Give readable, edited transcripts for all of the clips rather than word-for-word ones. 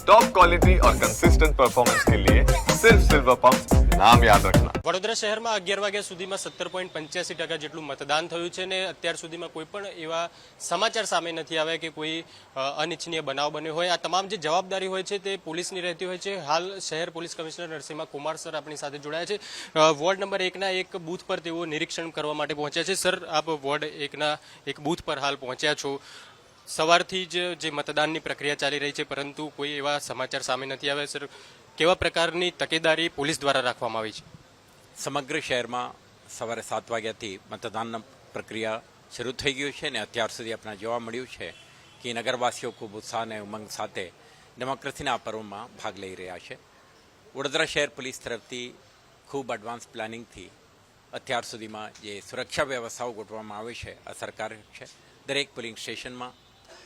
Top quality और consistent performance के लिए सिर्फ सिल्वर पंप नाम याद रखना। વડોદરા શહેરમાં 11 વાગ્યા સુધીમાં 17.85% જેટલું મતદાન થયું છે અને અત્યાર સુધીમાં કોઈ પણ એવા સમાચાર સામે નથી આવ્યા કે કોઈ અનિચ્છનીય બનાવ બન્યો હોય। આ તમામ જે જવાબદારી હોય છે તે પોલીસની રહેતી હોય છે। હાલ શહેર police commissioner Narasimha Kumar sir આપણી સાથે જોડાયા છે। વોર્ડ નંબર 1ના એક બૂથ પર તેઓ નિરીક્ષણ કરવા માટે પહોંચ્યા છે। સર, આપ વોર્ડ 1ના એક બૂથ પર હાલ પહોંચ્યા છો। સવારથી જ જે મતદાનની પ્રક્રિયા ચાલી રહી છે પરંતુ કોઈ એવા સમાચાર સામે નથી આવ્યા। સર, કેવા પ્રકારની તકેદારી પોલીસ દ્વારા રાખવામાં આવી છે? સમગ્ર શહેરમાં સવારે 7 વાગ્યાથી મતદાનની પ્રક્રિયા શરૂ થઈ ગયું છે અને અત્યાર સુધી આપણે જોવા મળ્યું છે કે નગરવાસીઓ ખૂબ ઉત્સાહ અને ઉમંગ સાથે ડેમોક્રેસીના આ પર્વમાં ભાગ લઈ રહ્યા છે। વડોદરા શહેર પોલીસ તરફથી ખૂબ એડવાન્સ પ્લાનિંગથી અત્યાર સુધીમાં જે સુરક્ષા વ્યવસ્થાઓ ગોઠવવામાં આવી છે અસરકારક છે। દરેક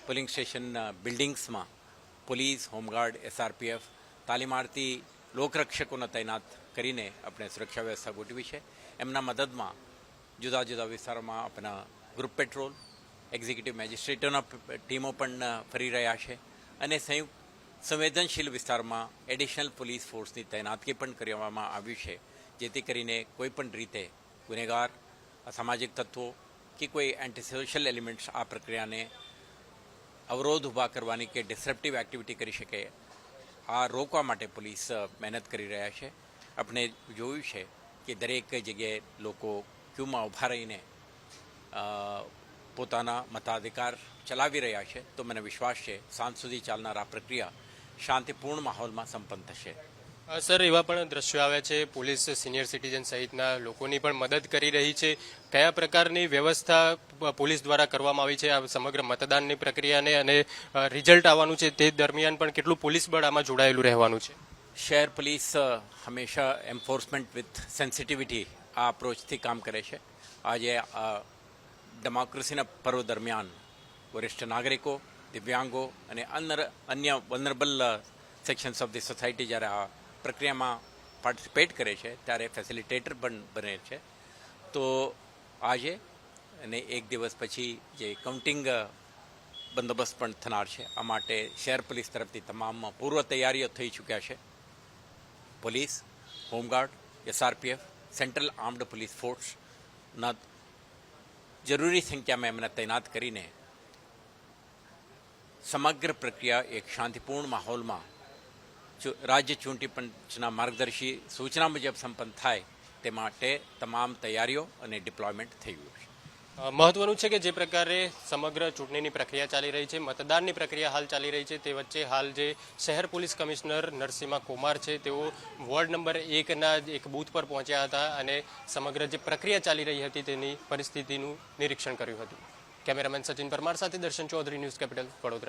પોલિંગ સ્ટેશન બિલ્ડિંગ્સમાં પોલીસ, હોમગાર્ડ, SRPF તાલીમાર્થી લોકરક્ષકોને તૈનાત કરીને આપણે સુરક્ષા વ્યવસ્થા ગોઠવી છે। એમના મદદમાં જુદા જુદા વિસ્તારોમાં આપણા ગ્રુપ પેટ્રોલ, એક્ઝિક્યુટિવ મેજિસ્ટ્રેટોના ટીમો પણ ફરી રહ્યા છે અને સંયુક્ત સંવેદનશીલ વિસ્તારમાં એડિશનલ પોલીસ ફોર્સની તૈનાતકી પણ કરવામાં આવ્યું છે, જેથી કરીને કોઈપણ રીતે ગુનેગાર, અસામાજિક તત્વો કે કોઈ એન્ટી સોશિયલ એલિમેન્ટ્સ આ પ્રક્રિયાને અવરોધ ઊભા કરવાની કે ડિસરપ્ટિવ એક્ટિવિટી કરી શકે આ રોકવા માટે પોલીસ મહેનત કરી રહ્યા છે। આપણે જોયું છે કે દરેક જગ્યાએ લોકો ક્યુમાં ઊભા રહીને પોતાના મતાધિકાર ચલાવી રહ્યા છે। તો મને વિશ્વાસ છે સાંજ સુધી ચાલનાર આ પ્રક્રિયા શાંતિપૂર્ણ માહોલમાં સંપન્ન થશે। સર, એવા પણ દ્રશ્યો આવ્યા છે, પોલીસ સિનિયર સિટીઝન સહિતના લોકોની પણ મદદ કરી રહી છે। કયા પ્રકારની વ્યવસ્થા પોલીસ દ્વારા કરવામાં આવી છે આ સમગ્ર મતદાનની પ્રક્રિયાને અને રિઝલ્ટ આવવાનું છે તે દરમિયાન પણ કેટલું પોલીસ બળ આમાં જોડાયેલું રહેવાનું છે? શહેર પોલીસ હંમેશા એન્ફોર્સમેન્ટ વિથ સેન્સિટિવિટી આ અપ્રોચથી કામ કરે છે। આજે ડેમોક્રેસીના પર્વ દરમિયાન વરિષ્ઠ નાગરિકો, દિવ્યાંગો અને અન્ય vulnerable sections of the society જ્યારે આ પ્રક્રિયામાં પાર્ટિસિપેટ કરે છે ત્યારે ફેસિલિટેટર પણ બને છે। તો આજે અને એક દિવસ પછી જે કાઉન્ટિંગ બંદોબસ્ત પણ થનાર છે, આ માટે શહેર પોલીસ તરફથી તમામ પૂર્વ તૈયારીઓ થઈ ચૂક્યા છે। Police, home guard, SRPF, central armed police ફોર્સના જરૂરી સંખ્યામાં એમને તૈનાત કરીને સમગ્ર પ્રક્રિયા એક શાંતિપૂર્ણ માહોલમાં રાજ્ય ચૂંટણી પંચના માર્ગદર્શી સૂચના મુજબ સંપન્ન થાય તે માટે તમામ તૈયારીઓ અને ડિપ્લોયમેન્ટ થઈ ગયું છે। મહત્વનું છે કે જે પ્રકારે સમગ્ર ચૂંટણીની પ્રક્રિયા ચાલી રહી છે, મતદાનની પ્રક્રિયા હાલ ચાલી રહી છે, તે વચ્ચે હાલ જે શહેર પોલીસ કમિશનર નરસિંહા કુમાર છે તેઓ વોર્ડ નંબર 1ના એક બૂથ પર પહોંચ્યા હતા અને સમગ્ર જે પ્રક્રિયા ચાલી રહી હતી તેની પરિસ્થિતિનું નિરીક્ષણ કર્યું હતું। કેમેરામેન સચિન પરમાર સાથે દર્શન ચૌધરી, ન્યૂઝ કેપિટલ, વડોદરા।